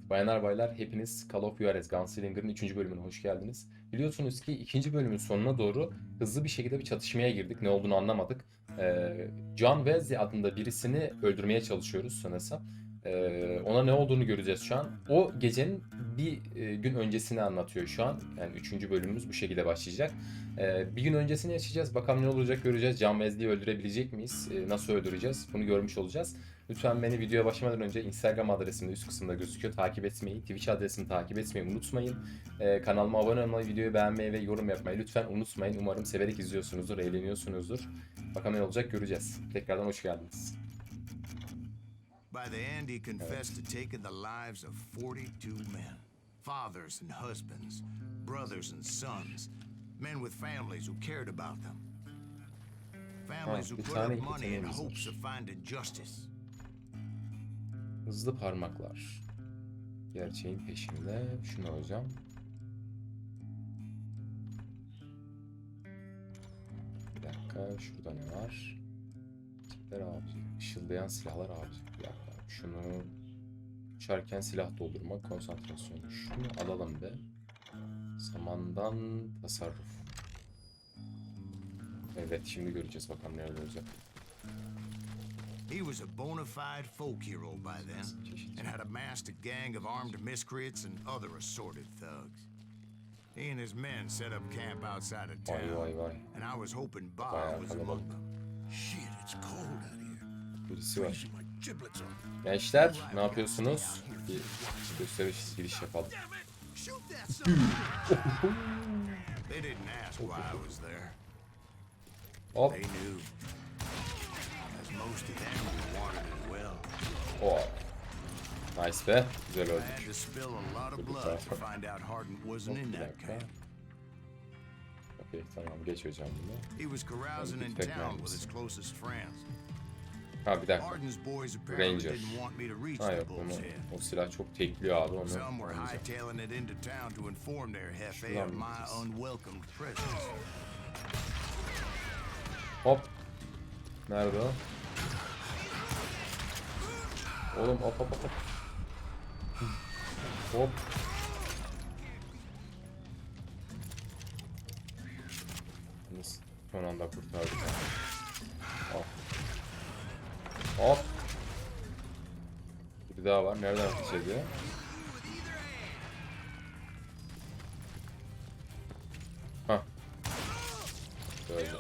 Bayanlar baylar hepiniz Call of Juarez Gunslinger'ın 3. bölümüne hoş geldiniz. Biliyorsunuz ki 2. bölümün sonuna doğru hızlı bir şekilde bir çatışmaya girdik. Ne olduğunu anlamadık. Juarez adında birisini öldürmeye çalışıyoruz sanırsam. Ona ne olduğunu göreceğiz şu an. O gecenin bir gün öncesini anlatıyor şu an. Yani 3. bölümümüz bu şekilde başlayacak. Bir gün öncesini yaşayacağız. Bakalım ne olacak göreceğiz. Juarez'i öldürebilecek miyiz? Nasıl öldüreceğiz? Bunu görmüş olacağız. Lütfen beni videoya başlamadan önce Instagram adresimde üst kısımda gözüküyor. Takip etmeyi, Twitch adresimi takip etmeyi unutmayın. Kanalıma abone olmayı, videoyu beğenmeyi ve yorum yapmayı lütfen unutmayın. Umarım severek izliyorsunuzdur, eğleniyorsunuzdur. Bakalım ne olacak göreceğiz. Tekrardan hoş geldiniz. By the end, he confessed to taking the lives of 42 men. Fathers and husbands, brothers and sons. Men with families who cared about them. Families who put up money in hopes of finding justice. Hızlı parmaklar. Gerçeğin peşinde. Şunu alacağım. Bir dakika. Şurada ne var? Tipler avcı. Işıldayan silahlar avcı. Bir dakika. Şunu uçarken silah doldurma. Konsantrasyonu. Şunu alalım be. Zamandan tasarruf. Evet, şimdi göreceğiz bakalım ne olacak. He was a bona fide folk hero by then, and had amassed a gang of armed miscreants and other assorted thugs. He and his men set up camp outside of town, and I was hoping Bob was among them. Shit, it's cold out here. Birisi var. Gençler, ne yapıyorsunuz? Bir gösteriş giriş yapalım. They didn't ask why I was there. Hop. They knew. Most of them wanted as well. Oh. Nice be. Güzel I had öldük. to spill a lot of blood to find out Hardin wasn't in that camp. Okey, tamam, geç hocam bunu. He was carousing in town with his closest friends. Ha, bir dakika. Hardin's boys apparently Ranger. didn't want me to reach Ha the yok, bull's head. o silah çok tekliyor abi, onu Some were almayacağım. hightailing it into town to inform their jefe Şuradan of mı my gideceğiz? unwelcomed presence. Hop. Nerede o? Oğlum hop hop hop. Hop. Biz son anda kurtardık. Hop. Hop. Bir daha var. Nereden ateş ediyor? Hah. Böyle.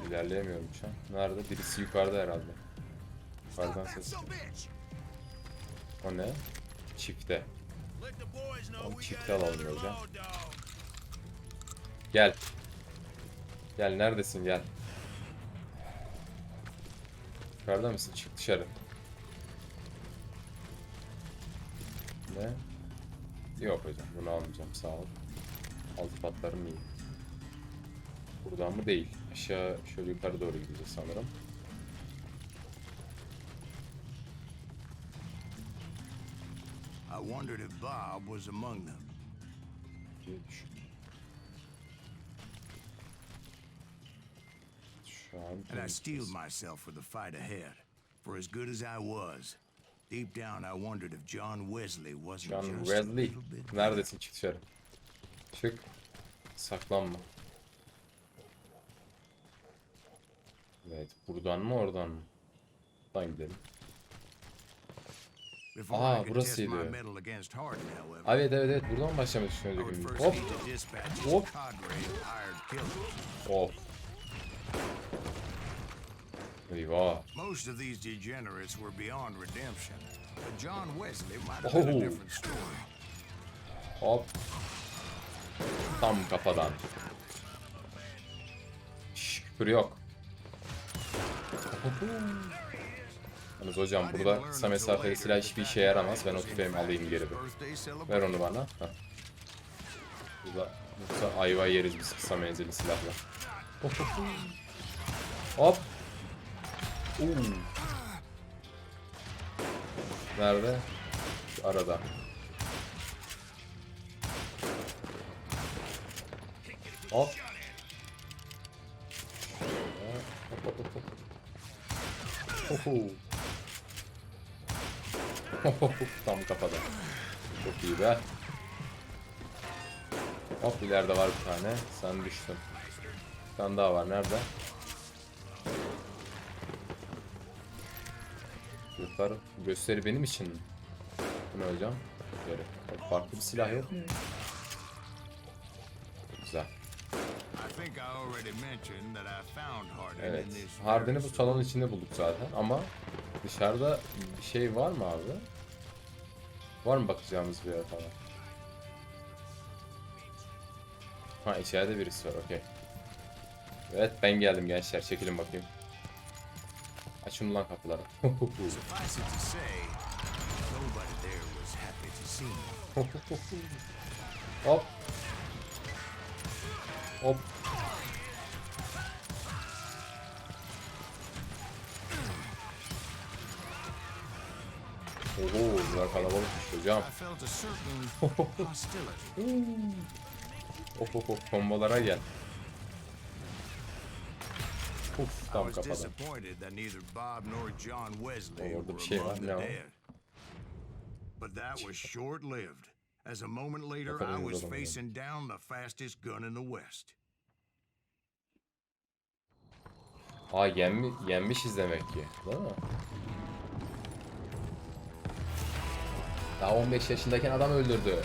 İlerleyemiyorum şu an. Nerede? Birisi yukarıda herhalde. Yukarıdan ses. O ne? Çifte. Tamam, çifte alalım hocam. Gel. Gel, neredesin, gel. Yukarıda mısın? Çık dışarı. Ne? Yok hocam, bunu almayacağım, sağ ol. Altı patlarım iyi. Buradan mı? Değil. Aşağı şöyle yukarı doğru gideceğiz sanırım. I wondered if Bob was among them. diye düşün. Şu an And I steeled myself for the fight ahead. For as good as I was, deep down I wondered if John Wesley wasn't John just Wesley. a little bit. Neredesin? Çık dışarı. Çık. Saklanma. Evet. Buradan mı oradan mı? Buradan gidelim. Before Aa, I could burası test my diyor. mettle against Hardin, however, Evet evet evet. Buradan başlamak I would düşünüyorduk. first Hop. need to dispatch Hop. his cadre of hired killers. Hop. Eyvah. Most of these degenerates were beyond redemption, but John Wesley might have Oh. been a different story. Hop. Tam kafadan. Şşş, küfür yok. Yalnız hocam burada kısa mesafeli silah hiçbir işe yaramaz. Ben o tüfeğimi alayım geri bir. Ver onu bana. Heh. Burada yoksa ayva yeriz biz kısa menzilli silahla. Hop. Nerede? Şu arada. Hop. Hop hop hop. Oho. Tam kafada. Çok iyi be. Hop ileride var bir tane. Sen düştün. Bir tane daha var. Nerede? Yukarı gösteri benim için mi? Bu ne hocam? Böyle farklı bir silah yok mu? Güzel. Evet. Harden'i bu salon içinde bulduk zaten ama dışarıda bir şey var mı abi? Var mı bakacağımız bir yer falan? Ha içeride birisi var, okey. Evet ben geldim gençler, çekilin bakayım. Açın lan kapıları. Hop. Hop. Oho, bunlar kalabalıkmış hocam. Of, kombolara gel. Uf, tam kafadan. Orada bir şey var, ne o? But that was short-lived, as a moment later I was facing down the fastest gun in the West. Aa yenmişiz demek ki, değil mi? Daha 15 yaşındayken adam öldürdü.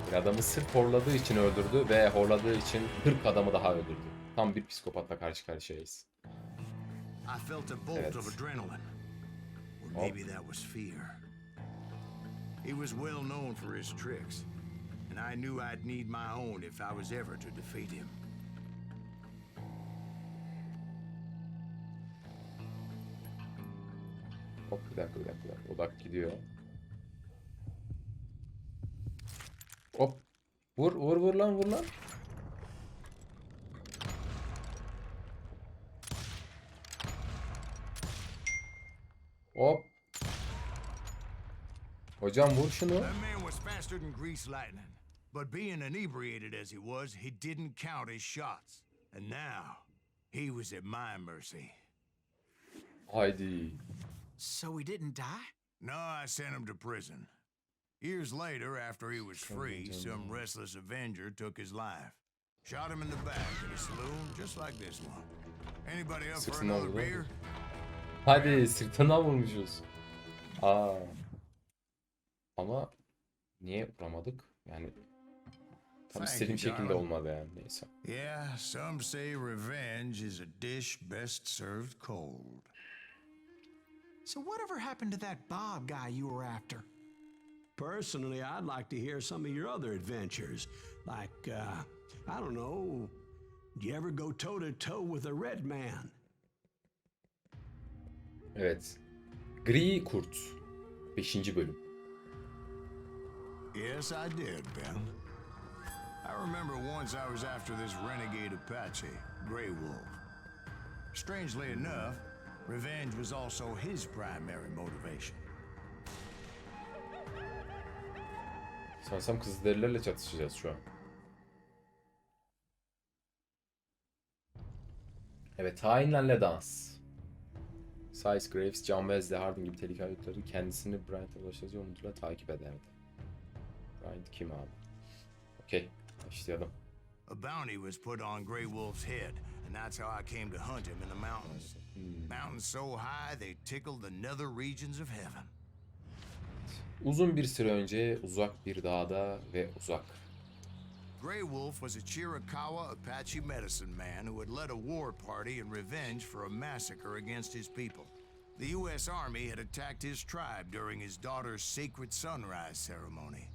Bir adamı sırf horladığı için öldürdü ve horladığı için 40 adamı daha öldürdü. Tam bir psikopatla karşı karşıyayız. Evet. He was well known for his tricks, and I knew I'd need my own if I was ever to defeat him. Hop bir dakika. Odak gidiyor. Hop. Vur lan. Hop. Hocam vur şunu. That man was faster than grease lightning, but being inebriated as he was, he didn't count his shots. And now, he was at my mercy. Haydi. So he didn't die? No, I sent him to prison. Years later, after he was free, some restless Avenger took his life. Shot him in the back at a saloon just like this one. Anybody up for another beer? Hadi sırtına vurmuşuz. Ama niye vuramadık? Yani tam istediğim şekilde olmadı yani, neyse. Yeah, some say revenge is a dish best served cold. So whatever happened to that Bob guy you were after? Personally, I'd like to hear some of your other adventures. Like, I don't know, do you ever go toe to toe with a red man? Evet. Gri Kurt. 5. bölüm. Yes, I did, Ben. I remember once I was after this renegade Apache, Grey Wolf. Strangely enough, revenge was also his primary motivation. Sanırsam Kızılderililerle çatışacağız şu an. Evet, hainlerle dans. Size Graves, John Wesley, Hardin gibi tehlikeli hayatları kendisini Bryant'a ulaştığı umuduyla takip ederdi. Bryant kim abi? Okey, başlayalım. A bounty was put on Grey Wolf's head, and that's how I came to hunt him in the mountains. Mountains so high they tickled the nether regions of heaven. Uzun bir süre önce uzak bir dağda ve uzak. Grey Wolf was a Chiricahua Apache medicine man who had led a war party in revenge for a massacre against his people. The U.S. Army had attacked his tribe during his daughter's sacred sunrise ceremony,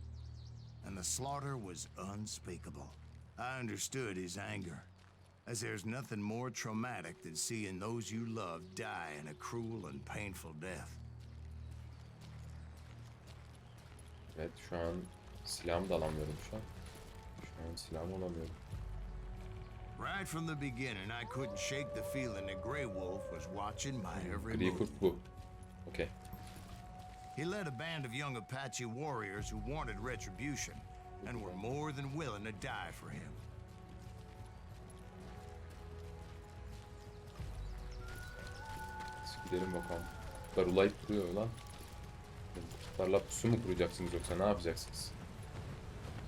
and the slaughter was unspeakable. I understood his anger, as there's nothing more traumatic than seeing those you love die in a cruel and painful death. Evet, şu an silahımı da alamıyorum şu an. Şu an silahımı alamıyorum. Right from the beginning, I couldn't shake the feeling that Grey Wolf was watching my every Gri move. Kurt bu. Okey. He led a band of young Apache warriors who wanted retribution and were more than willing to die for him. Gidelim bakalım. Darulayıp duruyor lan. Tarla pusu mu kuracaksınız yoksa ne yapacaksınız?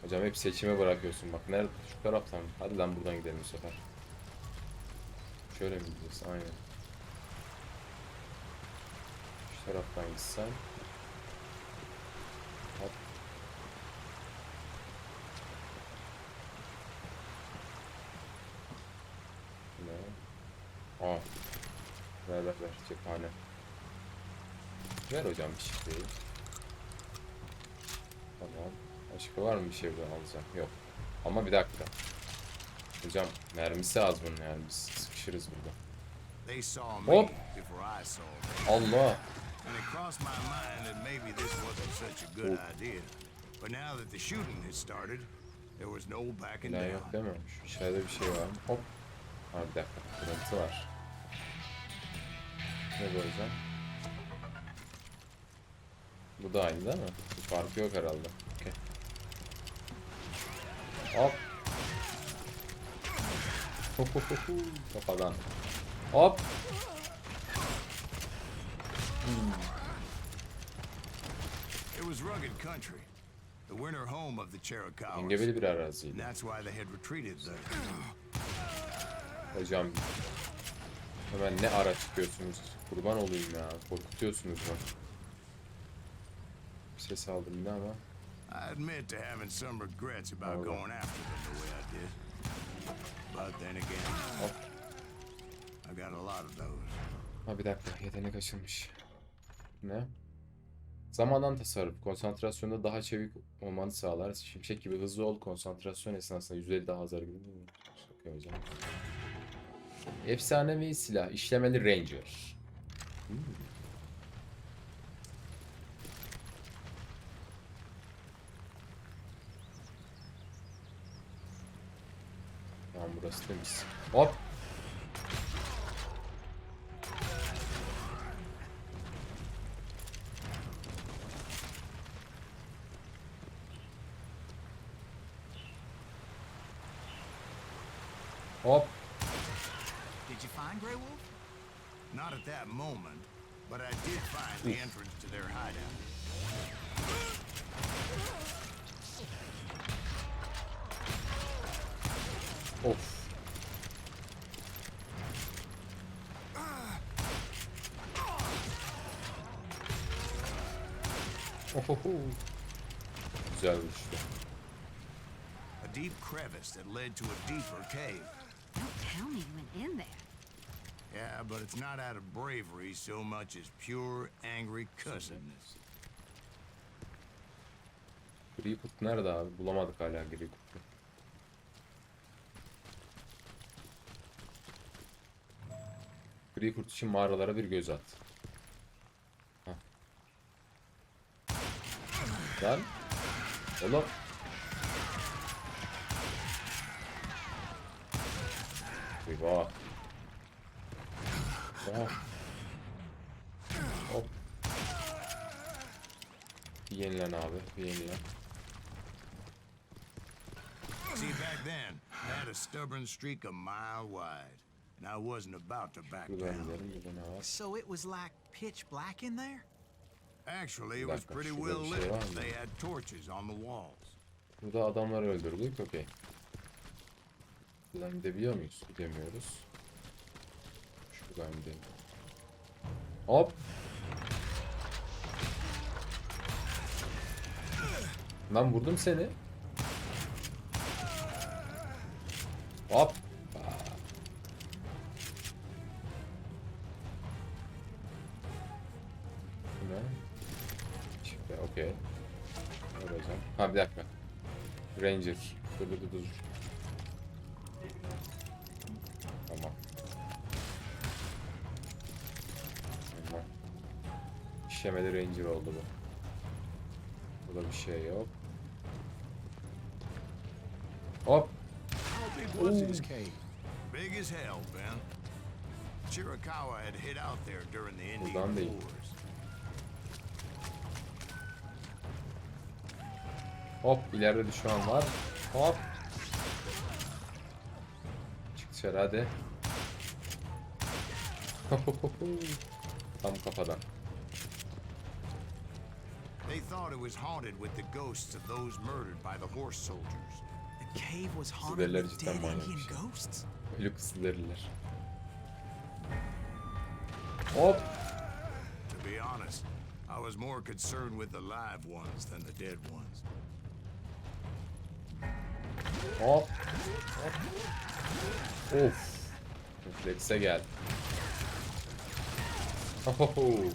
Hocam hep seçime bırakıyorsun bak. Nerede? Şu taraftan mı? Hadi lan buradan gidelim bu sefer. Şöyle mi gideceğiz? Aynen. Şu taraftan gitsen. Hop. Ne? Aa. Ver cephane. Ver hocam bir şifreyi. Tamam. Başka var mı bir şey buradan alacağım? Yok. Ama bir dakika. Hocam mermisi az bunun yani biz sıkışırız burada. They saw me Hop. before I saw them. Allah. And it crossed my mind that maybe this wasn't such a good idea. But now that the shooting had started, there was no backing Plan down. yok değil mi? Şu içeride bir şey var mı? Hop. Ha bir dakika. Kırıntı var. Ne bu hocam? Bu da aynı değil mi? Bir farkı yok herhalde. Okay. Hop. Kafadan. Hop. It was rugged country, the winter home of the Cherokee. Engebeli bir araziydi. And that's why they had retreated there. Hocam. Hemen ne ara çıkıyorsunuz? Kurban olayım ya. Korkutuyorsunuz bak. Bir ses aldım yine ama. I admit to having some regrets about going after them the way I did. But then again, Hop. I got a lot of those. Ha bir dakika. Yetenek açılmış. Ne? Zamandan tasarruf. Konsantrasyonda daha çevik olmanı sağlar. Şimşek gibi hızlı ol. Konsantrasyon esnasında %50 daha az hareket ediyor. Okey hocam. Efsanevi silah. İşlemeli Ranger. Tamam burası temiz. Hop. Hop. Did you find Grey Wolf? Not at that moment, but I did find the entrance to their hideout. Of. Ohoho. Güzel bir işte. A deep crevice that led to a deeper cave. Don't tell me you went in there. Yeah, but it's not out of bravery so much as pure, angry cussedness. Gri kurt nerede abi? Bulamadık hala gri kurtu. Gri kurt için mağaralara bir göz at. Hah. Lan. Oğlum. Eyvah. Oha. Hop. Bir yenilen abi. Bir yenilen. See, back then, I had a stubborn streak a mile wide, and I wasn't about to back Buradan down. gidelim. Burada ne var? So it was like pitch black in there? Actually, it was Dakika, pretty şurada well bir şey lit. var mı? They had torches on the walls. Burada adamları öldürdük. Okey. Buradan gidebiliyor muyuz? Gidemiyoruz. Şuradan gidelim. Hop. Ben vurdum seni. Hop. Bu ne? Çıktı. Okey. Ne hocam? Ha bir dakika. Ranger. Dur. Tamam. Tamam. İşlemeli Ranger oldu bu. Burada bir şey yok. Hop. How big was this cave? Big as hell, Ben. Chiricahua had hid out there during the Indian Buradan değil. Wars. Hop. İleride düşman var. Hop. Çık dışarı hadi. Tam kafadan. They thought it was haunted with the ghosts of those murdered by the horse soldiers. The cave was haunted Sibirler with cidden dead manyak Indian bir şey. ghosts? Ölü kısıldırırlar. Hop. To be honest, I was more concerned with the live ones than the dead ones. Hop. Hop. Of. Reflekse gel. Ohoho.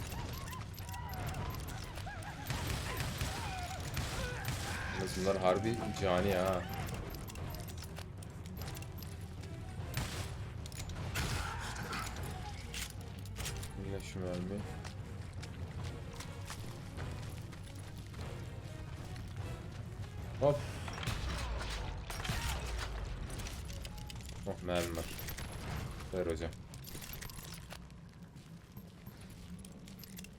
Yalnız bunlar harbi cani ha. Yine şu mermi. Hop. Oh, mermi var. Ver hocam.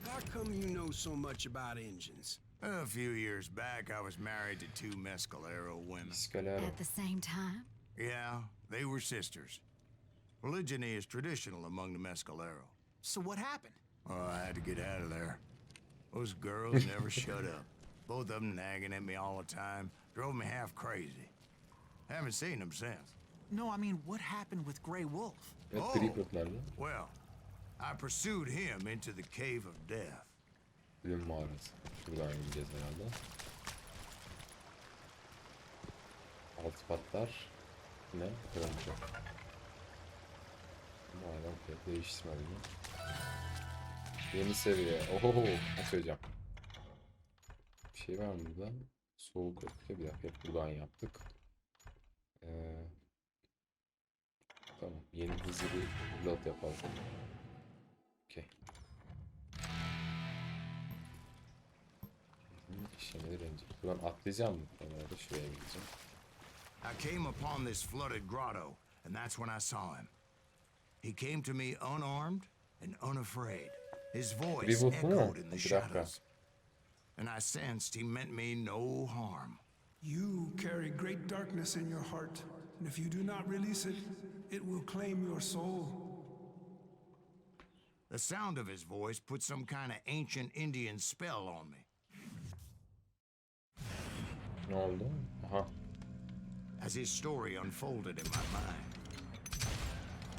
How come you know so much about engines? A few years back, I was married to two Mescalero women. Piskalero. At the same time? Yeah, they were sisters. Polygyny is traditional among the Mescalero. So what happened? Oh, I had to get out of there. Those girls never shut up. Both of them nagging at me all the time. Drove me half crazy. Haven't seen them since. No, I mean, what happened with Grey Wolf? Evet, Oh. gri kurtlarla. Well, I pursued him into the cave of death. Bölüm mağarası. Şuradan gideceğiz herhalde. Altı patlar. Yine kırılacak. Bu adam fiyat değiştirmedi mi? Yeni seviye. Ohoho. Açacağım. Bir şey var mı burada? Soğuk öfke. Bir dakika. Hep buradan yaptık. Tamam. Yeni hızlı bir reload yapalım. Okey. İşlemeleri önce. Buradan atlayacağım mı? Ben şuraya gideceğim. I came upon this flooded grotto, and that's when I saw him. He came to me unarmed and unafraid. His voice Wolf mu? echoed in the Bir dakika. shadows. And I sensed he meant me no harm. You carry great darkness in your heart, and if you do not release it, it will claim your soul. The sound of his voice put some kind of ancient Indian spell on me. Ne oldu? Aha. As his story unfolded in my mind.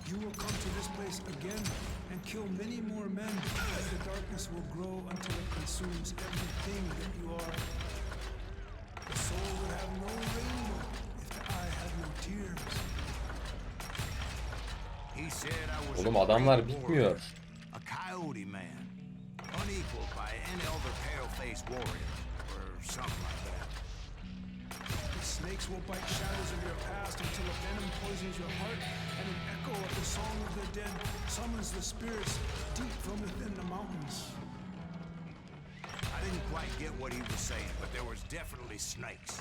You will come to this place again and kill many more men, as the darkness will grow until it consumes everything that you are. The soul would have no rainbow if the eye had no tears. He said I was Oğlum a adamlar great bitmiyor. warrior, a coyote man, unequaled by any other pale-faced warrior, or something like that. The snakes will bite shadows of your past until a venom poisons your heart, and an echo of the song of the dead summons the spirits deep from within the mountains. I didn't quite get what he was saying, but there was definitely snakes.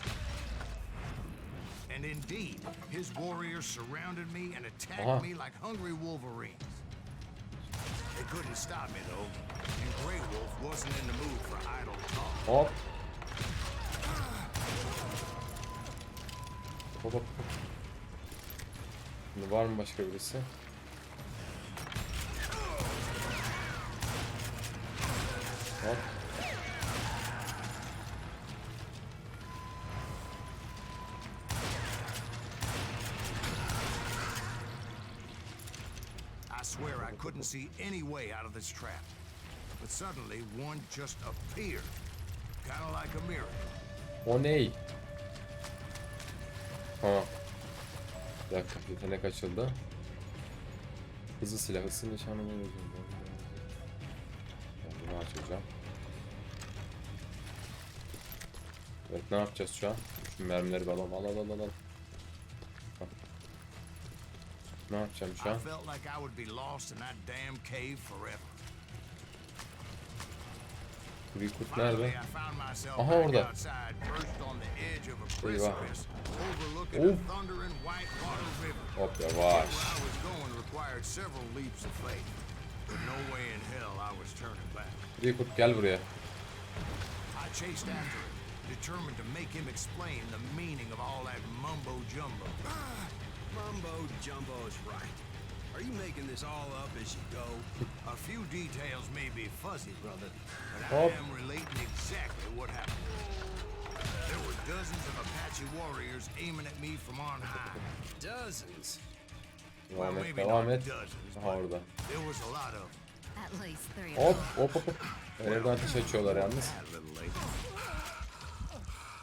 And indeed, his warriors surrounded me and attacked me like hungry wolverines. They couldn't stop me though, and Grey Wolf wasn't in the mood for idle talk. Hop. Hop hop. Şimdi var mı başka birisi? Hop. I swear I couldn't see any way out of this trap. But suddenly one just appeared, kind of like a miracle. O ney? Ha. Bir dakika, yetenek açıldı. Hızlı silah, hızlı nişanlama gözüm. Ben bunu açacağım. Evet, ne yapacağız şu an? Şu mermileri de alalım. Al. Ne yapacağım şu I an? felt like I would be lost in that damn cave forever. Kubi kurt Finally, nerede? I found myself Aha, back orada. outside, perched on the edge of a Eyvah. precipice, overlooking Of. a thundering whitewater river. Hop Where yavaş. I was going required several leaps of faith, but no way in hell I was turning back. Kubi kurt gel buraya. I chased after him, determined to make him explain the meaning of all that mumbo jumbo. Mumbo jumbo is right. Are you making this all up as you go? A few details may be fuzzy, brother, but Hop. I am relating exactly dozens of Apache warriors aiming at me from on high. Dozens. Well, Devam et, maybe devam not et. dozens, Aha but orada. there was a lot of At least 3 Hop of hop hop. Evden ateş açıyorlar yalnız. a little late.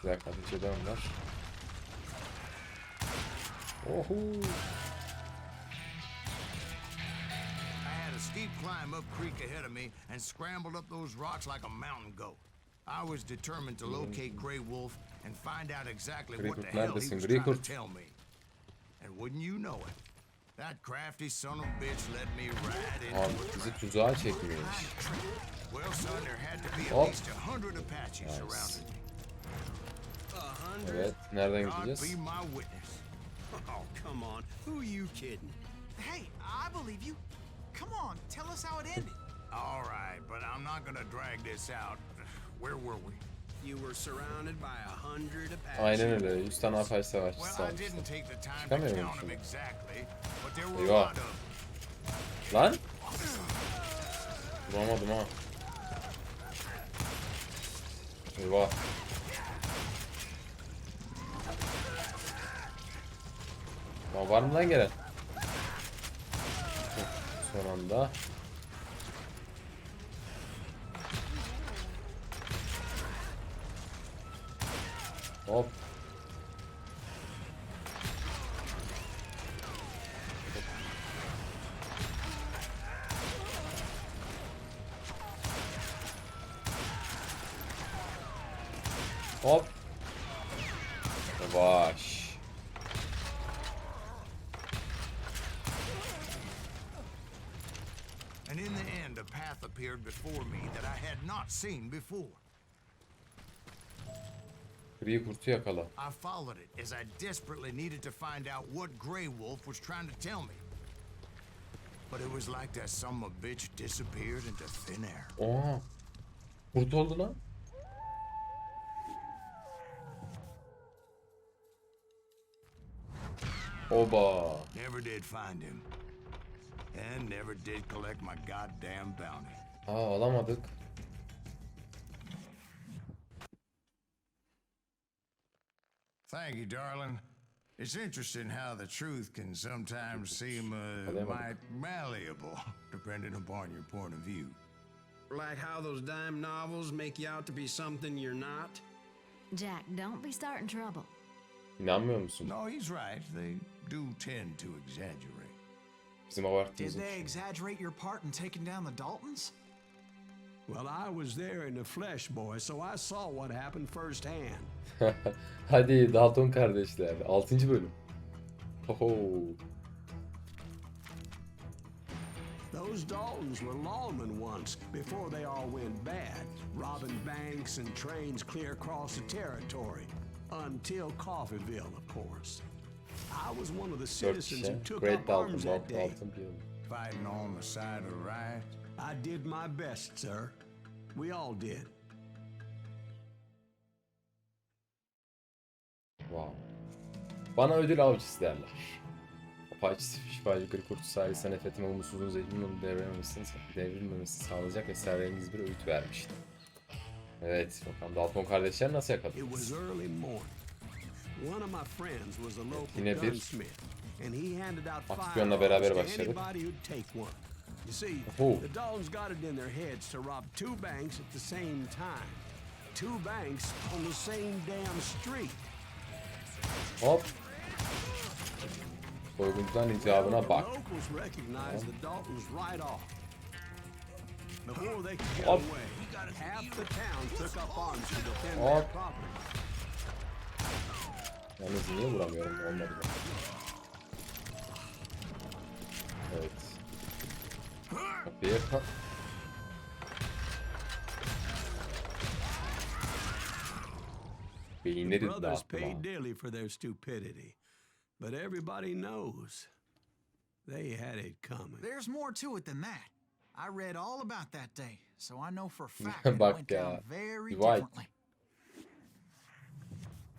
Bir dakika ateş edememler. Oho. I had a steep climb up creek ahead of me and scrambled up those rocks like a mountain goat. I was determined to locate Grey Wolf and find out exactly Grey what the Kurt hell he neredesin? was Grey trying to Kurt. tell me. And wouldn't you know it, that crafty son of a bitch led me right Abi into it. bizi tuzağa çekmiş. Well, son, there had to be Oh. at least 100 Apaches surrounding me. 100? Evet. Nereden God gideceğiz? be my witness. Oh, come on. Who are you kidding? Hey, I believe you. Come on, tell us how it ended. All right, but I'm not gonna drag this out. Where were we? You were surrounded by 100 Apache. Aynen öyle. 100 tane Apache savaşçısı Well, I almışlar. didn't take the time to Çıkamıyorum count them şimdi. exactly, but there were a Eyvah. lot of Lan! Vuramadım ha. Eyvah. Lan var mı lan gelen? Son anda. Hop. Hop. Yavaş. And in the end, a path appeared before me that I had not seen before. Gri kurtu yakala. I followed it as I desperately needed to find out what Grey Wolf was trying to tell me. But it was like that son of a bitch disappeared into thin air. Oha. Kurt oldu lan. Oba. Never did find him. And never did collect my goddamn bounty. Aa alamadık. Thank you, darling. It's interesting how the truth can sometimes seem Alamadık. might malleable, depending upon your point of view. Like how those dime novels make you out to be something you're not? Jack, don't be starting trouble. İnanmıyor musun? No, he's right. They do tend to exaggerate. Bizim Did abarttığımızı they düşün. exaggerate your part in taking down the Daltons? Well, I was there in the flesh, boy, so I saw what happened firsthand. Hadi Dalton kardeşler. 6. bölüm. Oho. Those Daltons were lawmen once, before they all went bad, robbing banks and trains clear across the territory. Until Coffeeville, of course. I was one of the 4 citizens kişi. who took Great up Dalton. arms that day. Dalton bir yıl. Fighting on the side of right. I did my best, sir. We all did. Wow. Bana ödül avcısı derler. Apache şifacı gri kurtu sayesinde nefretime umutsuzluğun zehrin onu devrilmemesini sağlayacak esrarengiz bir öğüt vermişti. Evet, bakalım Dalton kardeşler nasıl It was yakaladınız? early morning. One of my friends was a local Yine bir gunsmith, and he handed out aksiyonla firearms beraber to başladık. anybody who'd take one. You see, Oh. the Daltons got it in their heads to rob 2 banks at the same time. 2 banks on the same damn street. Hop. Soyguncuların icabına bak. The locals recognized the Daltons right off. Before they could get Hop. away, half the town took up arms to defend Hop. their property. Yalnız niye vuramıyorum? Olmadı. Evet. Kapıyı kap. The Beyinleri brothers dağıttım ha. paid dearly for their stupidity, but everybody knows they had it coming. There's more to it than that. I read all about that day, so I know for a fact that it Bak went ya, down very Dwight. differently.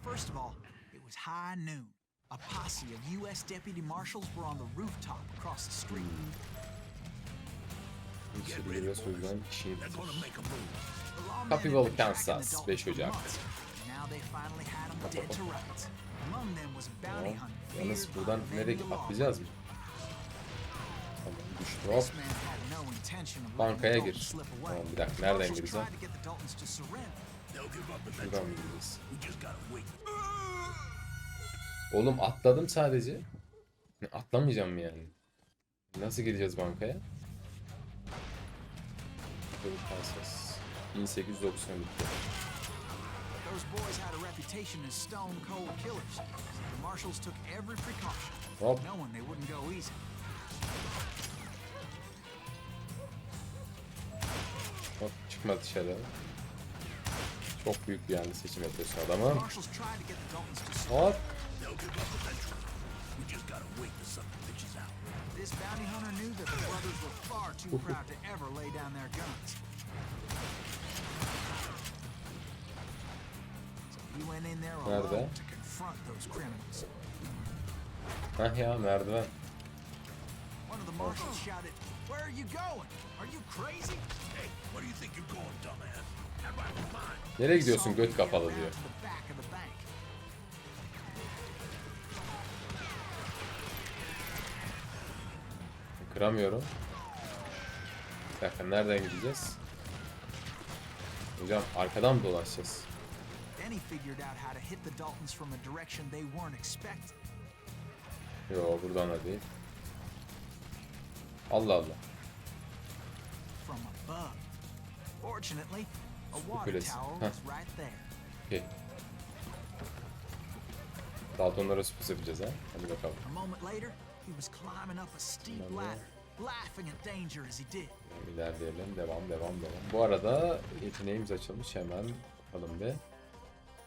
First of all, it was high noon. A posse of U.S. deputy marshals were on the rooftop across the street. Sürüyle soyulan kişiye bilir. Make a move. The lawmen had Coffeeville, been tracking the Kansas, Daltons 5 for Ocak. months. Now they finally had 'em dead to rights. Among them was a bounty Tamam. hunter Yalnız feared buradan by nereye many of the law. atlayacağız mı? Tamam düştü hop. This man had no intention of letting Bankaya the gir. Daltons slip away. Tamam bir dakika nereden Marshals gireceğim? tried to get the Daltons to surrender. Şuradan mı gireceğiz? Oğlum atladım sadece. Atlamayacağım mı yani? Nasıl gireceğiz bankaya? 1890 bitti. Those boys had a reputation as stone cold killers. The marshals took every precaution, Hop. knowing they wouldn't go easy. Hop çıkma dışarı. Çok büyük bir yani seçim yapıyorsun adamı. Marshals tried to get the Daltons to surrender. Hop. This bounty hunter knew that the brothers were far too proud to ever lay down their guns. So he went in there Nerede? alone to confront those criminals. Hah ya merdiven. One of the marshals shouted, "Where are you going? Are you crazy?" Hey, where do you think you're going, dumbass? Nereye gidiyorsun göt kapalı diyor. To the back of the bank. Kıramıyorum. Bir dakika nereden gideceğiz? Hocam arkadan mı dolaşacağız? Then he figured out how to hit the Daltons from a direction they weren't expecting. Yo buradan da değil. Allah Allah. From above. Fortunately, a water kulesi. tower Heh. was right there. Okey. Daltonlara sürpriz yapacağız ha. Hadi bakalım. A moment later, he was climbing up a steep Tamam. ladder, laughing at danger as he did. İlerleyelim. Devam. Bu arada yeteneğimiz açılmış. Hemen bakalım bir.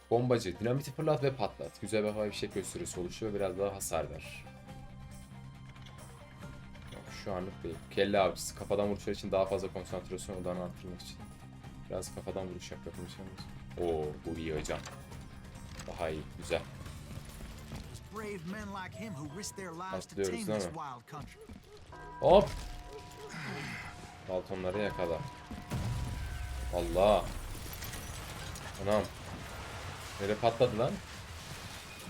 Bombacı. Dinamiti fırlat ve patlat. Güzel bir havai fişek gösterisi oluşuyor. Biraz daha hasar ver. Yok, şu anlık değil. Kelle avcısı. Kafadan vuruşlar için daha fazla konsantrasyon odağını arttırmak için. Biraz kafadan vuruş yapıyormuş. Oo bu iyi hocam. Daha iyi. Güzel. It was brave men like him who risked their lives to Atlıyoruz, tame değil this mi? wild country. Hop. Daltonları yakala. Allah. Anam. Nereye patladı lan?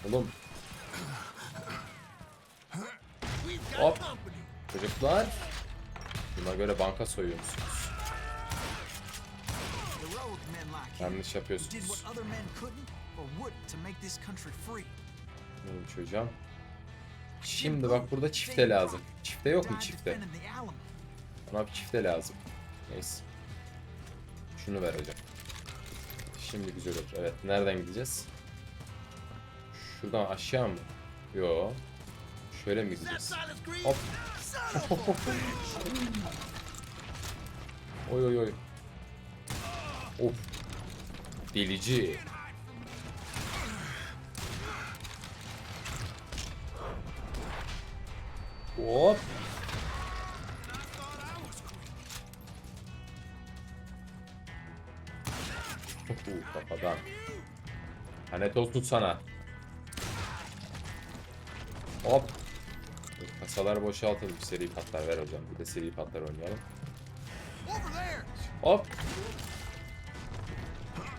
Oğlum. Hop. Çocuklar. Buna göre banka soyuyormuşsunuz. Heroic men like him Yanlış who did yapıyorsunuz. what other men couldn't or wouldn't to make this country free. Oğlum çocuğum. Şimdi bak burada çifte lazım. Çifte yok mu Died çifte? defending the Alamo. Bana bir çifte lazım. Neyse. Şunu ver hocam. Şimdi güzel olur. Evet. Nereden gideceğiz? Şuradan aşağı mı? Yo. Şöyle mi gideceğiz? Hop. Oy. Of. Delici. Hop. Kafadan. Lanet olsun sana. Hop. Kasalar boşaltılmış. Seri patlar ver hocam. Bir de seri patlar oynayalım. Hop.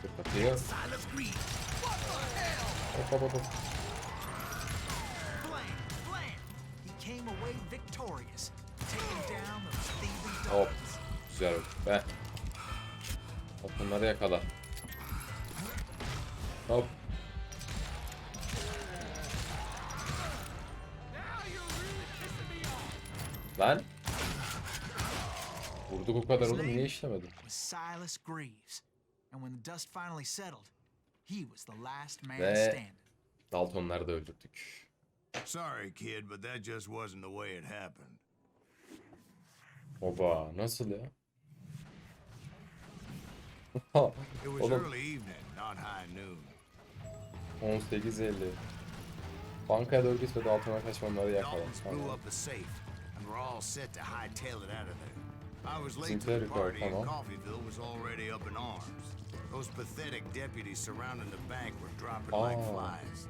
Dur kapıyı. Hop. Blam! He came away victorious, taking down those thieving Hop. Daltons. Güzel oldu be. Hop bunları yakala. Hop. Lan. Vurduk o kadar oğlum niye işlemedi? Was Silas Greaves, and when the dust finally settled, he was the last man Ve standing. Daltonları da öldürdük. Sorry, kid, but that just wasn't the way it happened. Oba nasıl ya? It was Oğlum early evening, not high noon. 18.50. Bankaya doğru git ve Dalton'a kaçmanları yakala. Daltons blew Tamam. up the safe, and we're all set to hightail it out of there. I was late to Bizimkiler the yukarı, party, and tamam. Coffeeville was already up in arms. Those pathetic deputies surrounding the bank were dropping like flies.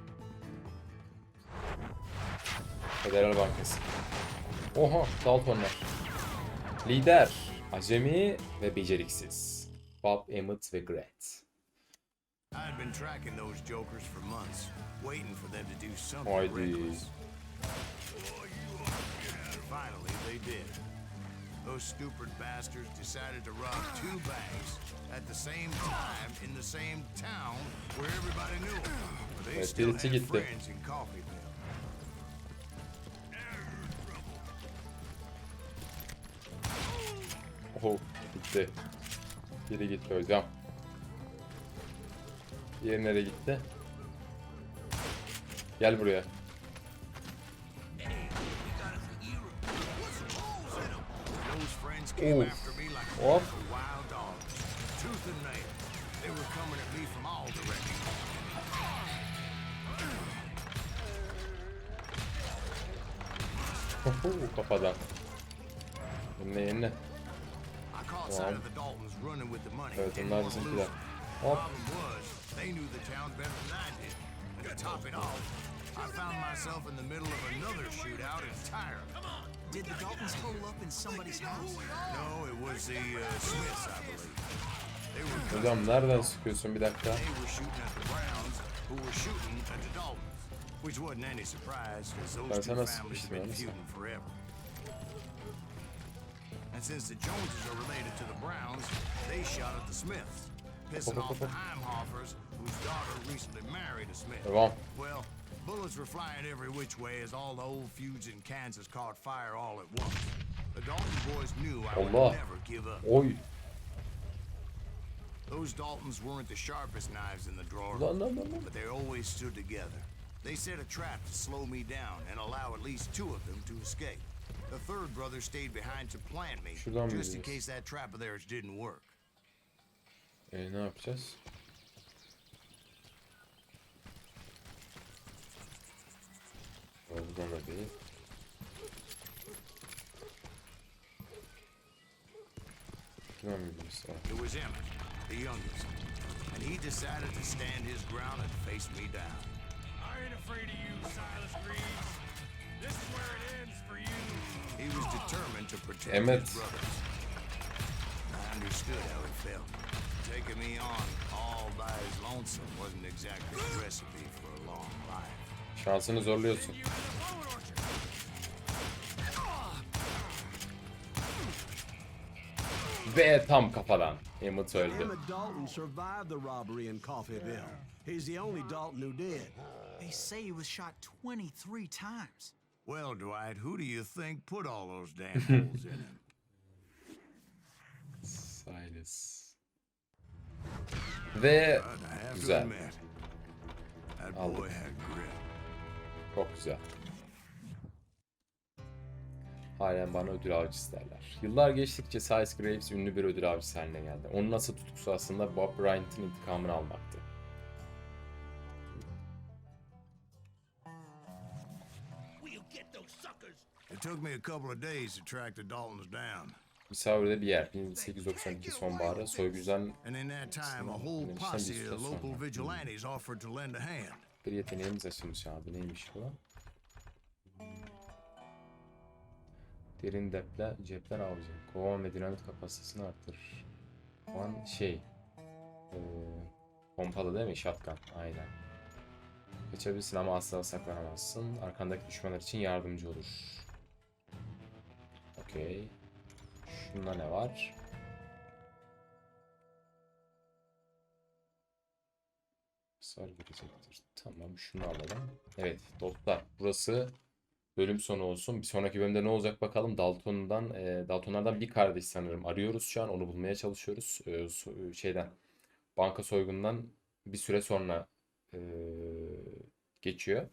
Federal Bankası. Oha Daltonlar. Lider. Acemi ve beceriksiz. Bob, Emmett ve Gret. I'd been tracking those jokers for months, waiting for them to do something Haydi. reckless. Finally, they did. Those stupid bastards decided to rob two banks at the same time in the same town where everybody knew them. But they Evet, still birisi had gitti. friends in Coffeeville. Oho, gitti. Biri gitti hocam. Diğeri nereye gitti? Gel buraya. Those friends came Oof. after me like a Hop. bunch of wild dogs, tooth and nail. They were coming at me from all directions. Oho, kafadan. Yenile. I caught sight of the Daltons running with the money. Evet, Didn't onlar want to bizimkiler. lose them. Hop. Problem was, they knew the town better than I did. And to top it off, I found myself in the middle of another shootout in Tyre. Did the Daltons hole up in somebody's house? No, it was the Smiths, I believe. They were Hocam nereden sıkıyorsun, bir dakika. They were shooting at the Browns, who were shooting at the Daltons, which wasn't any surprise, because those Ben two sana families have sıkmıştım been yalnız. feuding forever. And since the Joneses are related to the Browns, they shot at the Smiths, pissing off the Heimhoffers, whose daughter recently married a Smith. Devam. Well, bullets were flying every which way as all the old feuds in Kansas caught fire all at once. The Dalton boys knew I would Allah. never give up. Oy. Those Daltons weren't the sharpest knives in the drawer, Lan. but they always stood together. They set a trap to slow me down and allow at least two of them to escape. The third brother stayed behind to plant me, Şuradan mı just in gidiyoruz? case that trap of theirs didn't work. Ne yapacağız? Oradan da değil. Şuradan mı gidiyoruz? It was Emmett, the youngest, and he decided to stand his ground and face me down. I ain't afraid of you, Silas Reeves. This is where it ends for you. He was determined to protect Emmett. his brothers. I understood how he felt. Taking me on all by his lonesome wasn't exactly a recipe for a long life. Şansını zorluyorsun. You in the blown orchard. Ve tam kafadan. Emmett öldü. Emmett Dalton survived the robbery in Coffeeville. He's the only Dalton who did. They say he was shot 23 times. Well, Dwight, who do you think put all those damn holes in him? Silas. Ve But I have to güzel. admit, that Aldık. boy had grit. Çok güzel. Halen bana ödül avcısı derler. Yıllar geçtikçe Silas Graves ünlü bir ödül avcısı haline geldi. Onun asıl tutkusu aslında Bob Bryant'ın intikamını almaktı. It took me a couple of days to track the Daltons down. Missouri'de bir yer. 1892 sonbaharı soygucudan And in that time, a whole posse of local vigilantes offered to lend a hand. bir yeteneğimiz açılmış abi. Neymiş bu lan? Derin cepler avcı. Kovan ve dinamit kapasitesini arttırır. Kovan pompalı değil mi? Shotgun. Aynen. Kaçabilirsin ama asla saklanamazsın. Arkandaki düşmanlar için yardımcı olur. Okey. Şunda ne var? Hasar verecektir. Tamam, şunu alalım. Evet dostlar, burası bölüm sonu olsun. Bir sonraki bölümde ne olacak bakalım. Daltonlardan bir kardeş sanırım arıyoruz şu an. Onu bulmaya çalışıyoruz. Banka soygundan bir süre sonra geçiyor.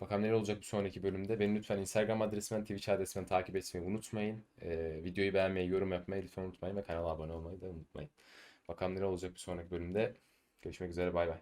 Bakalım neler olacak bir sonraki bölümde. Beni lütfen Instagram adresimden, Twitch adresimden takip etmeyi unutmayın. Videoyu beğenmeyi, yorum yapmayı lütfen unutmayın ve kanala abone olmayı da unutmayın. Bakalım neler olacak bir sonraki bölümde. Görüşmek üzere, bay bay.